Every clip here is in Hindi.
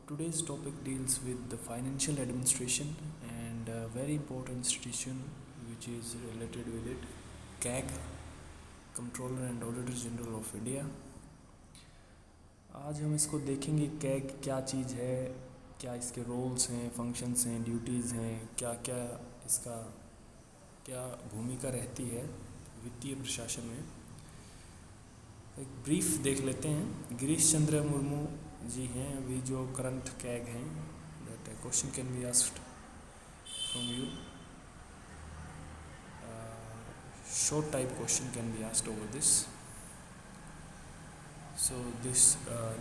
Today's topic deals with the financial administration and a very important institution which is related with it, CAG, Comptroller and Auditor General of India. आज हम इसको देखेंगे कैग क्या चीज़ है, क्या इसके रोल्स हैं, फंक्शंस हैं, ड्यूटीज़ हैं, क्या क्या इसका क्या भूमिका रहती है वित्तीय प्रशासन में। एक ब्रीफ देख लेते हैं। गिरीश चंद्र मुर्मू जी हैं अभी जो करंट कैग हैं। That question can be asked from you, short type question can be asked over this, so this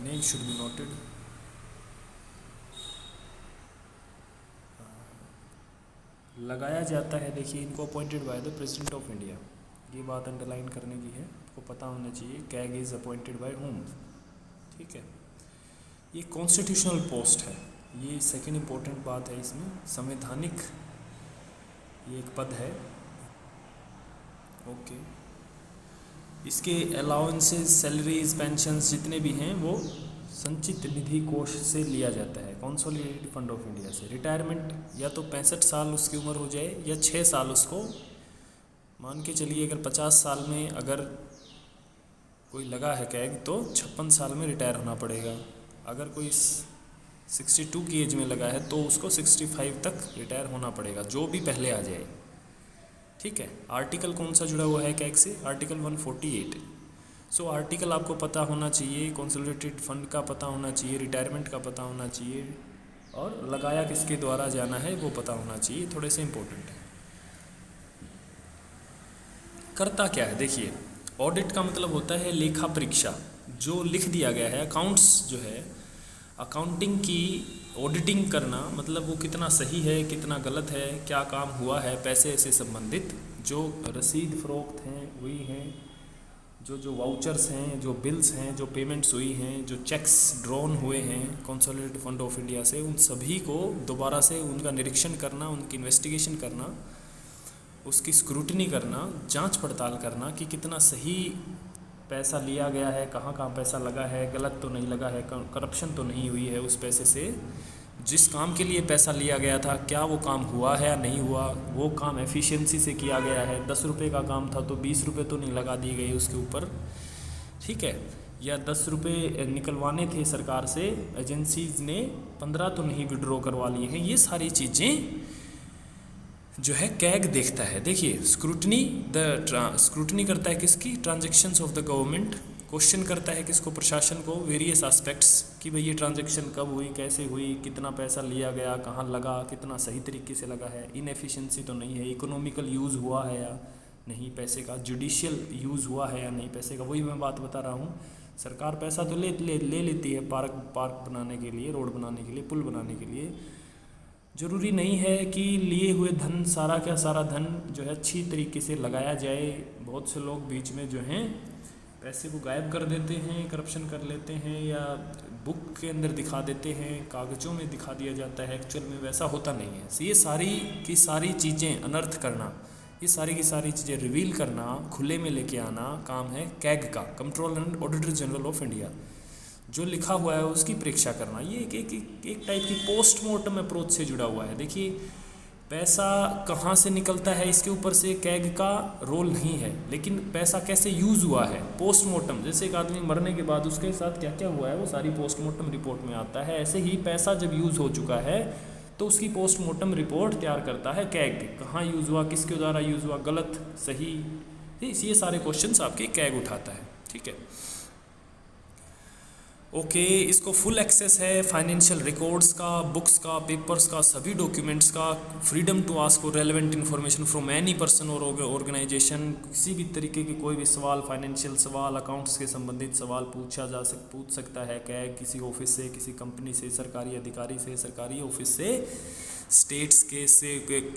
name should be noted. लगाया जाता है, देखिए इनको appointed by the president of India, ये बात अंडरलाइन करने की है, आपको पता होना चाहिए CAG is appointed by home. ठीक है, ये कॉन्स्टिट्यूशनल पोस्ट है, ये सेकंड इम्पोर्टेंट बात है इसमें, संवैधानिक ये एक पद है। ओके, इसके अलाउंसेस, सैलरीज, पेंशन्स जितने भी हैं वो संचित निधि कोष से लिया जाता है, कंसोलिडेटेड फंड ऑफ इंडिया से। रिटायरमेंट या तो 65 साल उसकी उम्र हो जाए या 6 साल उसको मान के चलिए, अगर 50 साल में अगर कोई लगा है कैग तो 56 साल में रिटायर होना पड़ेगा। अगर कोई 62 की एज में लगा है तो उसको 65 तक रिटायर होना पड़ेगा, जो भी पहले आ जाए। ठीक है, आर्टिकल कौन सा जुड़ा हुआ है कैग से? आर्टिकल 148। सो आर्टिकल आपको पता होना चाहिए, कंसोलिडेटेड फंड का पता होना चाहिए, रिटायरमेंट का पता होना चाहिए, और लगाया किसके द्वारा जाना है वो पता होना चाहिए, थोड़े से इम्पोर्टेंट है। करता क्या है देखिए, ऑडिट का मतलब होता है लेखा परीक्षा, जो लिख दिया गया है, अकाउंट्स जो है, अकाउंटिंग की ऑडिटिंग करना, मतलब वो कितना सही है, कितना गलत है, क्या काम हुआ है, पैसे से संबंधित जो रसीद फ़रोख्त हैं वही हैं, जो वाउचर्स हैं, जो बिल्स हैं, जो पेमेंट्स हुई हैं, जो चेक्स ड्रॉन हुए हैं कंसोलिडेटेड फंड ऑफ इंडिया से, उन सभी को दोबारा से उनका निरीक्षण करना, उनकी इन्वेस्टिगेशन करना, उसकी स्क्रूटनी करना, जांच पड़ताल करना कि कितना सही पैसा लिया गया है, कहाँ कहाँ पैसा लगा है, गलत तो नहीं लगा है, करप्शन तो नहीं हुई है उस पैसे से, जिस काम के लिए पैसा लिया गया था क्या वो काम हुआ है या नहीं हुआ, वो काम एफिशिएंसी से किया गया है, 10 रुपये का काम था तो 20 रुपये तो नहीं लगा दिए गए उसके ऊपर। ठीक है, या 10 रुपये निकलवाने थे सरकार से, एजेंसीज ने 15 तो नहीं विड्रॉ करवा लिए हैं। ये सारी चीज़ें जो है कैग देखता है। देखिए, स्क्रूटनी करता है किसकी? Transactions of the government. Question करता है किसको? प्रशासन को, वेरियस एस्पेक्ट्स, कि भाई ये ट्रांजैक्शन कब हुई, कैसे हुई, कितना पैसा लिया गया, कहाँ लगा, कितना सही तरीके से लगा है, इनएफिशिएंसी तो नहीं है, इकोनॉमिकल यूज़ हुआ है या नहीं पैसे का, जुडिशियल यूज़ हुआ है या नहीं पैसे का। वही मैं बात बता रहा हूँ, सरकार पैसा तो ले लेती है पार्क बनाने के लिए, रोड बनाने के लिए, पुल बनाने के लिए। ज़रूरी नहीं है कि लिए हुए धन, सारा क्या सारा धन जो है अच्छी तरीके से लगाया जाए। बहुत से लोग बीच में जो हैं पैसे को गायब कर देते हैं, करप्शन कर लेते हैं, या बुक के अंदर दिखा देते हैं, कागज़ों में दिखा दिया जाता है, एक्चुअल में वैसा होता नहीं है। तो ये सारी की सारी चीज़ें अनर्थ करना, ये सारी की सारी चीज़ें रिवील करना, खुले में लेके आना काम है कैग का, controller and auditor general of India. जो लिखा हुआ है उसकी परीक्षा करना, ये एक टाइप की पोस्टमार्टम अप्रोच से जुड़ा हुआ है। देखिए, पैसा कहाँ से निकलता है इसके ऊपर से कैग का रोल नहीं है, लेकिन पैसा कैसे यूज़ हुआ है, पोस्टमार्टम, जैसे एक आदमी मरने के बाद उसके साथ क्या क्या हुआ है वो सारी पोस्टमार्टम रिपोर्ट में आता है। ऐसे ही पैसा जब यूज़ हो चुका है तो उसकी पोस्टमार्टम रिपोर्ट तैयार करता है कैग, कहाँ यूज़ हुआ, किसके द्वारा यूज़ हुआ, गलत सही, ये सारे क्वेश्चन आपके कैग उठाता है। ठीक है, ओके, इसको फुल एक्सेस है फाइनेंशियल रिकॉर्ड्स का, बुक्स का, पेपर्स का, सभी डॉक्यूमेंट्स का, freedom to ask for relevant information from any person और ऑर्गेनाइजेशन। किसी भी तरीके के कोई भी सवाल, फाइनेंशियल सवाल, अकाउंट्स के संबंधित सवाल पूछ सकता है कैग, किसी ऑफिस से, किसी कंपनी से, सरकारी अधिकारी से, सरकारी ऑफिस से, स्टेट्स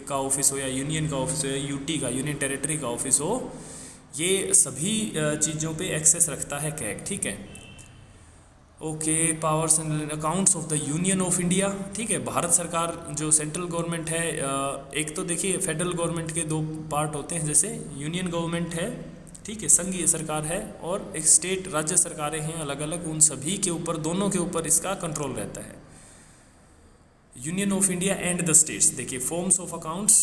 का ऑफिस हो या यूनियन का ऑफिस हो या यूटी का, यूनियन टेरिटरी का ऑफिस हो, ये सभी चीज़ों पे एक्सेस रखता है कैग। ठीक है, okay, powers and accounts of the union of India. ठीक है, भारत सरकार जो सेंट्रल गवर्नमेंट है, एक तो देखिए फेडरल गवर्नमेंट के दो पार्ट होते हैं, जैसे यूनियन गवर्नमेंट है, ठीक है, संघीय सरकार है, और एक स्टेट राज्य सरकारें हैं अलग अलग, उन सभी के ऊपर, दोनों के ऊपर इसका कंट्रोल रहता है। Union of India and the states. देखिए forms of accounts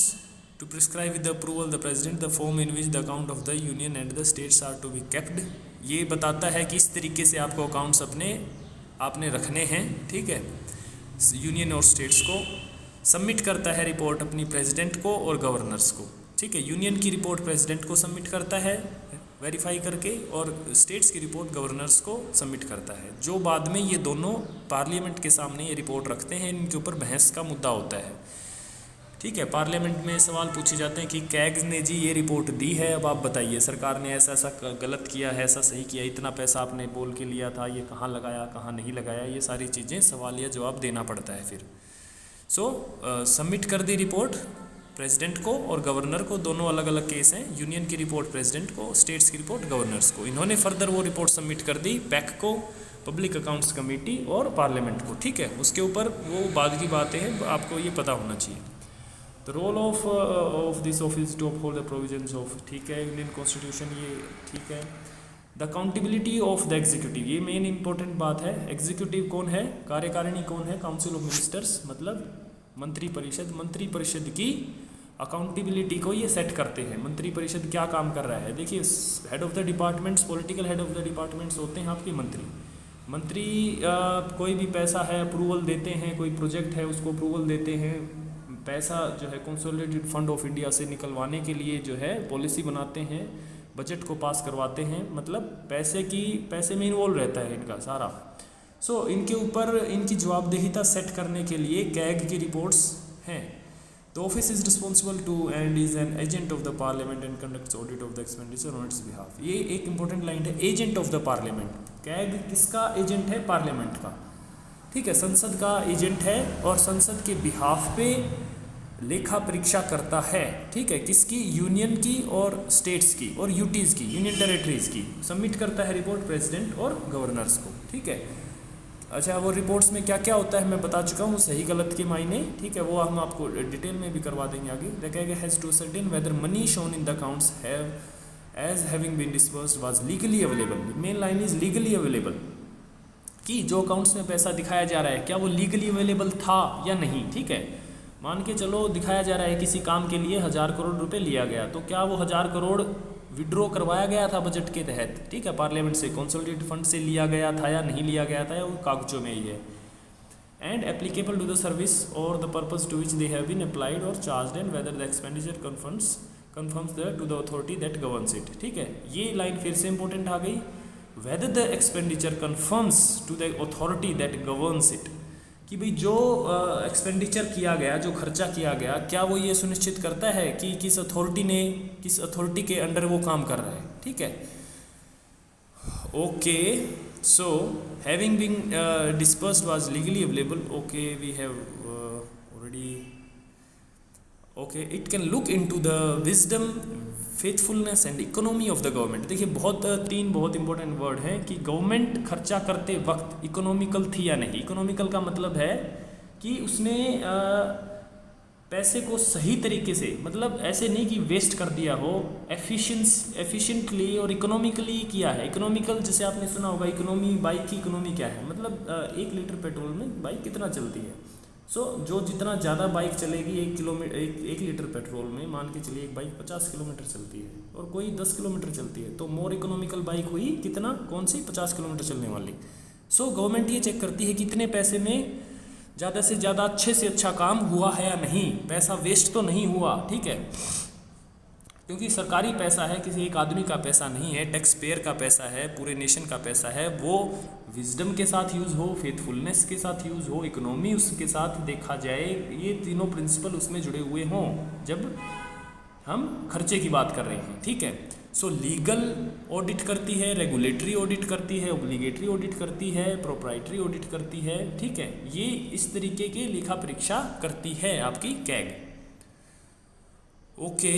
to prescribe with the approval the president the form in which the account of the union and the states are to be kept. ये बताता है कि इस तरीके से आपको अकाउंट्स आपने रखने हैं, ठीक है। यूनियन और स्टेट्स को सबमिट करता है रिपोर्ट अपनी प्रेसिडेंट को और गवर्नर्स को, ठीक है। यूनियन की रिपोर्ट प्रेसिडेंट को सबमिट करता है वेरीफाई करके, और स्टेट्स की रिपोर्ट गवर्नर्स को सबमिट करता है, जो बाद में ये दोनों पार्लियामेंट के सामने ये रिपोर्ट रखते हैं। इनके ऊपर बहस का मुद्दा होता है, ठीक है। पार्लियामेंट में सवाल पूछे जाते हैं कि कैग ने जी ये रिपोर्ट दी है, अब आप बताइए सरकार ने ऐसा ऐसा गलत किया है, ऐसा सही किया, इतना पैसा आपने बोल के लिया था, ये कहाँ लगाया कहाँ नहीं लगाया, ये सारी चीज़ें सवाल या जवाब देना पड़ता है फिर। सबमिट कर दी रिपोर्ट प्रेसिडेंट को और गवर्नर को, दोनों अलग अलग केस हैं। यूनियन की रिपोर्ट प्रेसिडेंट को, स्टेट्स की रिपोर्ट गवर्नर्स को। इन्होंने फर्दर वो रिपोर्ट सबमिट कर दी पैक को, पब्लिक अकाउंट्स कमेटी और पार्लियामेंट को, ठीक है। उसके ऊपर वो बाद की बातें हैं, आपको ये पता होना चाहिए। The role of this office to uphold the provisions of, ठीक है, इंडियन कॉन्स्टिट्यूशन, ये ठीक है। The accountability of the executive, ये मेन इंपॉर्टेंट बात है। एग्जीक्यूटिव कौन है, कार्यकारिणी कौन है, काउंसिल ऑफ मिनिस्टर्स, मतलब मंत्री परिषद। मंत्री परिषद की अकाउंटेबिलिटी को ये सेट करते हैं। मंत्री परिषद क्या काम कर रहा है, देखिए head of the departments, political head of the departments होते हैं आपके मंत्री। कोई भी पैसा है अप्रूवल देते हैं, कोई प्रोजेक्ट है उसको अप्रूवल देते हैं, पैसा जो है कंसोलिडेटेड फंड ऑफ इंडिया से निकलवाने के लिए जो है पॉलिसी बनाते हैं, बजट को पास करवाते हैं, मतलब पैसे में इन्वॉल्व रहता है इनका सारा। इनके ऊपर इनकी जवाबदेहिता सेट करने के लिए कैग की रिपोर्ट्स हैं। The office is responsible to and is an agent of the parliament and conducts audit of the expenditure on its behalf. ये एक इंपॉर्टेंट लाइन है, agent of the parliament. CAG किसका एजेंट है, पार्लियामेंट का, ठीक है, संसद का एजेंट है और संसद के बिहाफ पे लेखा परीक्षा करता है, ठीक है, किसकी, यूनियन की और स्टेट्स की और यूटीज़ की, यूनियन टेरिटरीज की। सबमिट करता है रिपोर्ट प्रेसिडेंट और गवर्नर्स को, ठीक है। अच्छा, वो रिपोर्ट्स में क्या क्या होता है मैं बता चुका हूँ, सही गलत के मायने, ठीक है, वो हम आपको डिटेल में भी करवा देंगे आगे। The has to certain whether money shown in the accounts have as having been disbursed was legally available. Main line is legally available, कि जो अकाउंट्स में पैसा दिखाया जा रहा है क्या वो लीगली अवेलेबल था या नहीं, ठीक है। मान के चलो दिखाया जा रहा है किसी काम के लिए 1000 करोड़ रुपए लिया गया, तो क्या वो 1000 करोड़ विड्रॉ करवाया गया था बजट के तहत, ठीक है, पार्लियामेंट से, कंसोलिडेटेड फंड से लिया गया था या नहीं लिया गया था, या वो कागजों में ही है। And applicable to the service or the purpose to which they have been applied or charged and whether the expenditure conforms to the authority that governs it, ठीक है। ये लाइन फिर से इंपॉर्टेंट आ गई, whether the expenditure conforms to the authority that governs it, कि भाई जो एक्सपेंडिचर किया गया, जो खर्चा किया गया, क्या वो ये सुनिश्चित करता है कि किस अथॉरिटी के अंडर वो काम कर रहा है, ठीक है। Okay, so having been dispersed was legally available, okay, we have already, okay, it can look into the wisdom, faithfulness and economy of the government. देखिए तीन बहुत इंपॉर्टेंट वर्ड हैं कि गवर्नमेंट खर्चा करते वक्त इकोनॉमिकल थी या नहीं। इकोनॉमिकल का मतलब है कि उसने पैसे को सही तरीके से, मतलब ऐसे नहीं कि वेस्ट कर दिया हो, एफिशिएंटली और इकोनॉमिकली किया है। इकोनॉमिकल जैसे आपने सुना होगा, इकोनॉमी, बाइक की इकोनॉमी क्या है, मतलब 1 लीटर पेट्रोल में बाइक कितना चलती है। जो जितना ज़्यादा बाइक चलेगी 1 लीटर पेट्रोल में, मान के चलिए एक बाइक 50 किलोमीटर चलती है और कोई 10 किलोमीटर चलती है, तो मोर इकोनॉमिकल बाइक हुई कितना, कौन सी, 50 किलोमीटर चलने वाली। गवर्नमेंट ये चेक करती है कि इतने पैसे में ज़्यादा से ज़्यादा अच्छे से अच्छा काम हुआ है या नहीं, पैसा वेस्ट तो नहीं हुआ, ठीक है, क्योंकि सरकारी पैसा है, किसी एक आदमी का पैसा नहीं है, टैक्स पेयर का पैसा है, पूरे नेशन का पैसा है। वो विजडम के साथ यूज़ हो, फेथफुलनेस के साथ यूज़ हो, इकोनॉमी उसके साथ देखा जाए, ये तीनों प्रिंसिपल उसमें जुड़े हुए हों जब हम खर्चे की बात कर रहे हैं, ठीक है। लीगल ऑडिट करती है, रेगुलेटरी ऑडिट करती है, ऑब्लिगेटरी ऑडिट करती है, प्रोप्राइटरी ऑडिट करती है, ठीक है। ये इस तरीके की लेखा परीक्षा करती है आपकी कैग। ओके,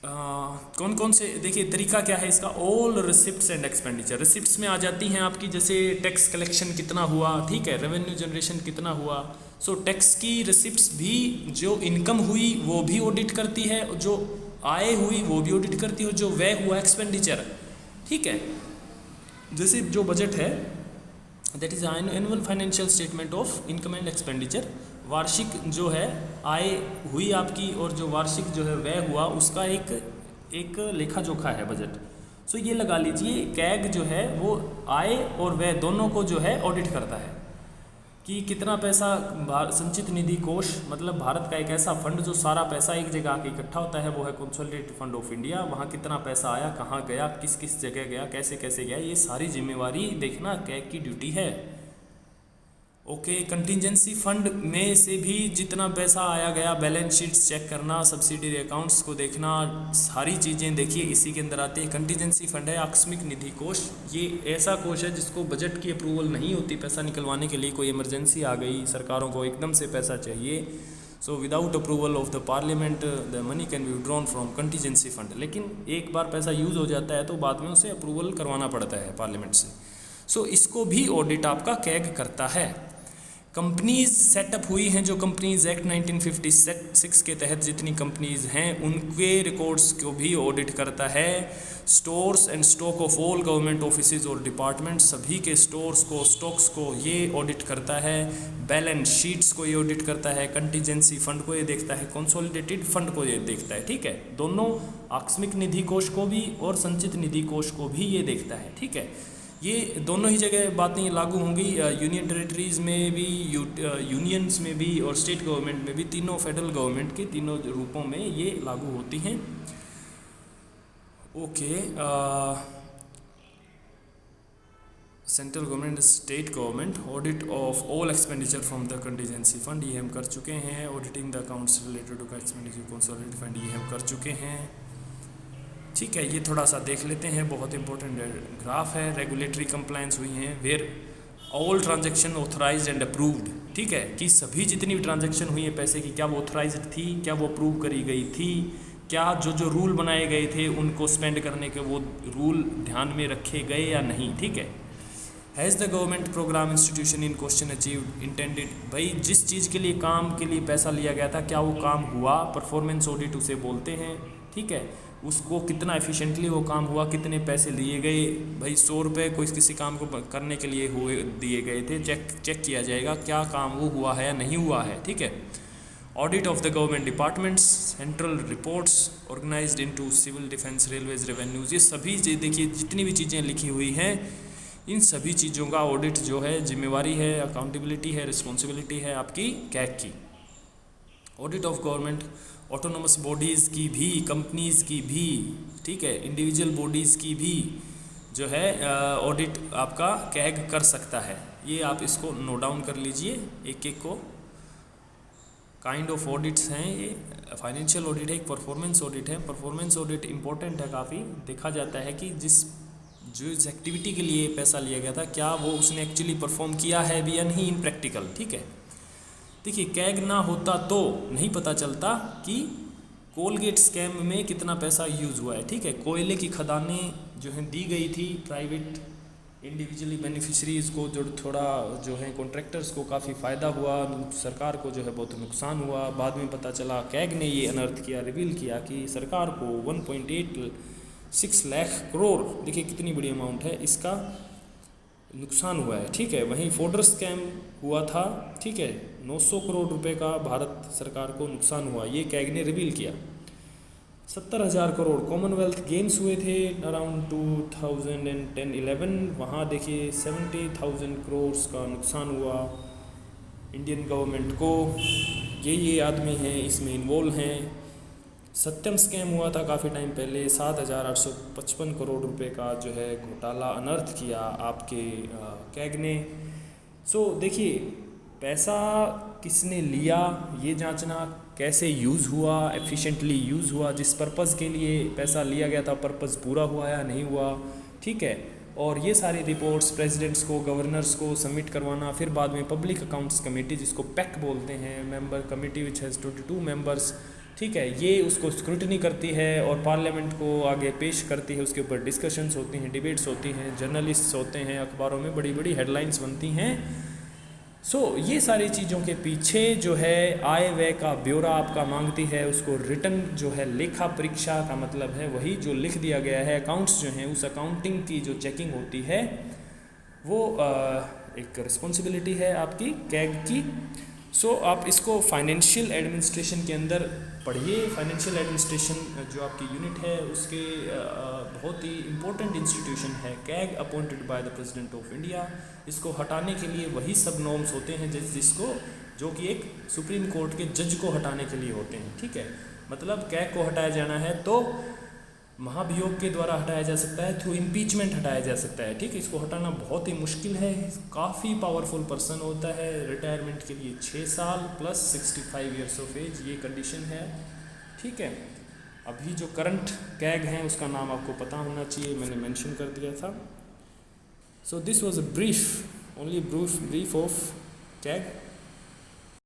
कौन कौन से, देखिए तरीका क्या है इसका, all receipts and expenditure. Receipts में आ जाती हैं आपकी, जैसे टैक्स कलेक्शन कितना हुआ, ठीक है, रेवेन्यू जनरेशन कितना हुआ। टैक्स की रिसिप्ट्स भी, जो इनकम हुई वो भी ऑडिट करती है, जो आय हुई वो भी ऑडिट करती है, जो व्यय हुआ एक्सपेंडिचर, ठीक है। जैसे जो बजट है that is annual financial statement of income and expenditure. वार्षिक जो है आय हुई आपकी और जो वार्षिक जो है व्यय हुआ उसका एक लेखा जोखा है बजट। सो ये लगा लीजिए कैग जो है वो आय और व्यय दोनों को जो है ऑडिट करता है कि कितना पैसा संचित निधि कोष, मतलब भारत का एक ऐसा फंड जो सारा पैसा एक जगह आके इकट्ठा होता है, वो है कंसोलिडेटेड फंड ऑफ इंडिया। वहाँ कितना पैसा आया, कहाँ गया, किस किस जगह गया, कैसे कैसे गया, ये सारी जिम्मेवारी देखना कैग की ड्यूटी है। ओके, कंटिजेंसी फंड में से भी जितना पैसा आया गया, बैलेंस शीट्स चेक करना, सब्सिडरी अकाउंट्स को देखना, सारी चीज़ें देखिए इसी के अंदर आती है। कंटिजेंसी फंड है आकस्मिक निधि कोष, ये ऐसा कोष है जिसको बजट की अप्रूवल नहीं होती पैसा निकलवाने के लिए। कोई इमरजेंसी आ गई, सरकारों को एकदम से पैसा चाहिए, so without approval of the parliament the money can be withdrawn from contingency fund. लेकिन एक बार पैसा यूज़ हो जाता है तो बाद में उसे अप्रूवल करवाना पड़ता है पार्लियामेंट से। सो इसको भी ऑडिट आपका कैग करता है। कंपनीज सेटअप हुई हैं, जो कंपनीज एक्ट 1956 के तहत जितनी कंपनीज हैं उनके रिकॉर्ड्स को भी ऑडिट करता है। Stores and stock of all government offices और डिपार्टमेंट, सभी के स्टोर्स को, स्टॉक्स को ये ऑडिट करता है। बैलेंस शीट्स को ये ऑडिट करता है। कंटिजेंसी फंड को ये देखता है। कंसोलिडेटेड फंड को ये देखता है। ठीक है, दोनों आकस्मिक निधि कोष को भी और संचित निधि कोष को भी ये देखता है। ठीक है, ये दोनों ही जगह बातें लागू होंगी, यूनियन टेरिटरीज़ में भी, यूनियंस में भी और स्टेट गवर्नमेंट में भी। तीनों फेडरल गवर्नमेंट के तीनों रूपों में ये लागू होती हैं। Okay, central government, state government, audit of all expenditure from the contingency fund, ये हम कर चुके हैं। Auditing the accounts related to expenditure consolidated fund, ये हम कर चुके हैं। ठीक है, ये थोड़ा सा देख लेते हैं, बहुत इंपॉर्टेंट ग्राफ है। रेगुलेटरी कंप्लायंस हुई हैं where all transaction authorised and approved. ठीक है, कि सभी जितनी भी ट्रांजैक्शन हुई है पैसे की, क्या वो ऑथराइज्ड थी, क्या वो अप्रूव करी गई थी, क्या जो रूल बनाए गए थे उनको स्पेंड करने के वो रूल ध्यान में रखे गए या नहीं। ठीक है, has the government programme institution in question achieved intended, भाई जिस चीज़ के लिए काम के लिए पैसा लिया गया था क्या वो काम हुआ, परफॉर्मेंस ऑडिट उसे बोलते हैं। ठीक है, उसको कितना एफिशिएंटली वो काम हुआ, कितने पैसे लिए गए, भाई 100 रुपये कोई किसी काम को करने के लिए हुए दिए गए थे, चेक किया जाएगा क्या काम वो हुआ है या नहीं हुआ है। ठीक है, audit of the government departments, central reports organised into civil defence, railways, revenues, ये सभी देखिए जितनी भी चीज़ें लिखी हुई हैं इन सभी चीज़ों का ऑडिट जो है जिम्मेवारी है, अकाउंटेबिलिटी है, रिस्पॉन्सिबिलिटी है आपकी कैग की। Audit of government autonomous bodies की भी, कंपनीज़ की भी, ठीक है, इंडिविजुअल बॉडीज़ की भी जो है ऑडिट आपका कैग कर सकता है। ये आप इसको नोट डाउन कर लीजिए एक एक को। काइंड ऑफ ऑडिट्स हैं ये, फाइनेंशियल ऑडिट है, एक परफॉर्मेंस ऑडिट है। परफॉर्मेंस ऑडिट इंपॉर्टेंट है काफ़ी, देखा जाता है कि जिस एक्टिविटी के लिए पैसा लिया गया था क्या वो उसने एक्चुअली परफॉर्म किया है भी या नहीं इन प्रैक्टिकल। ठीक है, देखिए कैग ना होता तो नहीं पता चलता कि कोलगेट स्कैम में कितना पैसा यूज़ हुआ है। ठीक है, कोयले की खदानें जो हैं दी गई थी प्राइवेट इंडिविजुअली बेनिफिशरीज़ को, जो थोड़ा जो है कॉन्ट्रैक्टर्स को काफ़ी फ़ायदा हुआ, सरकार को जो है बहुत नुकसान हुआ। बाद में पता चला कैग ने ये अनर्थ किया, रिवील किया कि सरकार को 1.86 लाख करोड़, देखिए कितनी बड़ी अमाउंट है, इसका नुकसान हुआ है। ठीक है, वहीं फोर्डर स्कैम हुआ था। ठीक है, 900 करोड़ रुपए का भारत सरकार को नुकसान हुआ, ये कैग ने रिवील किया। 70,000 करोड़ कॉमनवेल्थ गेम्स हुए थे अराउंड 2010-11, वहाँ देखिए 70,000 करोड़ का नुकसान हुआ इंडियन गवर्नमेंट को। ये आदमी हैं इसमें इन्वॉल्व हैं। सत्यम स्कैम हुआ था काफ़ी टाइम पहले, 7,855 करोड़ रुपए का जो है घोटाला अनर्थ किया आपके कैग ने। सो देखिए पैसा किसने लिया ये जांचना, कैसे यूज़ हुआ, एफिशिएंटली यूज़ हुआ, जिस पर्पज़ के लिए पैसा लिया गया था पर्पज़ पूरा हुआ या नहीं हुआ। ठीक है, और ये सारी रिपोर्ट्स प्रेसिडेंट्स को, गवर्नर्स को सबमिट करवाना, फिर बाद में पब्लिक अकाउंट्स कमेटी जिसको पैक बोलते हैं, member committee which has 22 members. ठीक है, ये उसको स्क्रूटनी करती है और पार्लियामेंट को आगे पेश करती है, उसके ऊपर डिस्कशंस होती हैं, डिबेट्स होती हैं, जर्नलिस्ट्स होते हैं, अखबारों में बड़ी बड़ी हेडलाइंस बनती हैं। सो ये सारी चीज़ों के पीछे जो है आय व्यय का ब्यौरा आपका मांगती है, उसको रिटर्न जो है लेखा परीक्षा का मतलब है वही जो लिख दिया गया है। अकाउंट्स जो हैं उस अकाउंटिंग की जो चेकिंग होती है वो एक रिस्पॉन्सिबिलिटी है आपकी कैग की। सो आप इसको फाइनेंशियल एडमिनिस्ट्रेशन के अंदर पढ़िए। फाइनेंशियल एडमिनिस्ट्रेशन जो आपकी यूनिट है उसके बहुत ही इम्पोर्टेंट इंस्टीट्यूशन है CAG, appointed by the president of India. इसको हटाने के लिए वही सब नॉर्म्स होते हैं जिसको जो कि एक सुप्रीम कोर्ट के जज को हटाने के लिए होते हैं, ठीक है। मतलब कैग को हटाया जाना है तो महाभियोग के द्वारा हटाया जा सकता है, थ्रू इम्पीचमेंट हटाया जा सकता है, ठीक है। इसको हटाना बहुत ही मुश्किल है, काफ़ी पावरफुल पर्सन होता है। रिटायरमेंट के लिए 6 साल प्लस 65 ईयर्स ऑफ एज ये कंडीशन है, ठीक है। अभी जो करंट कैग हैं उसका नाम आपको पता होना चाहिए, मैंने मेंशन कर दिया था। So this was a brief, only brief of CAG.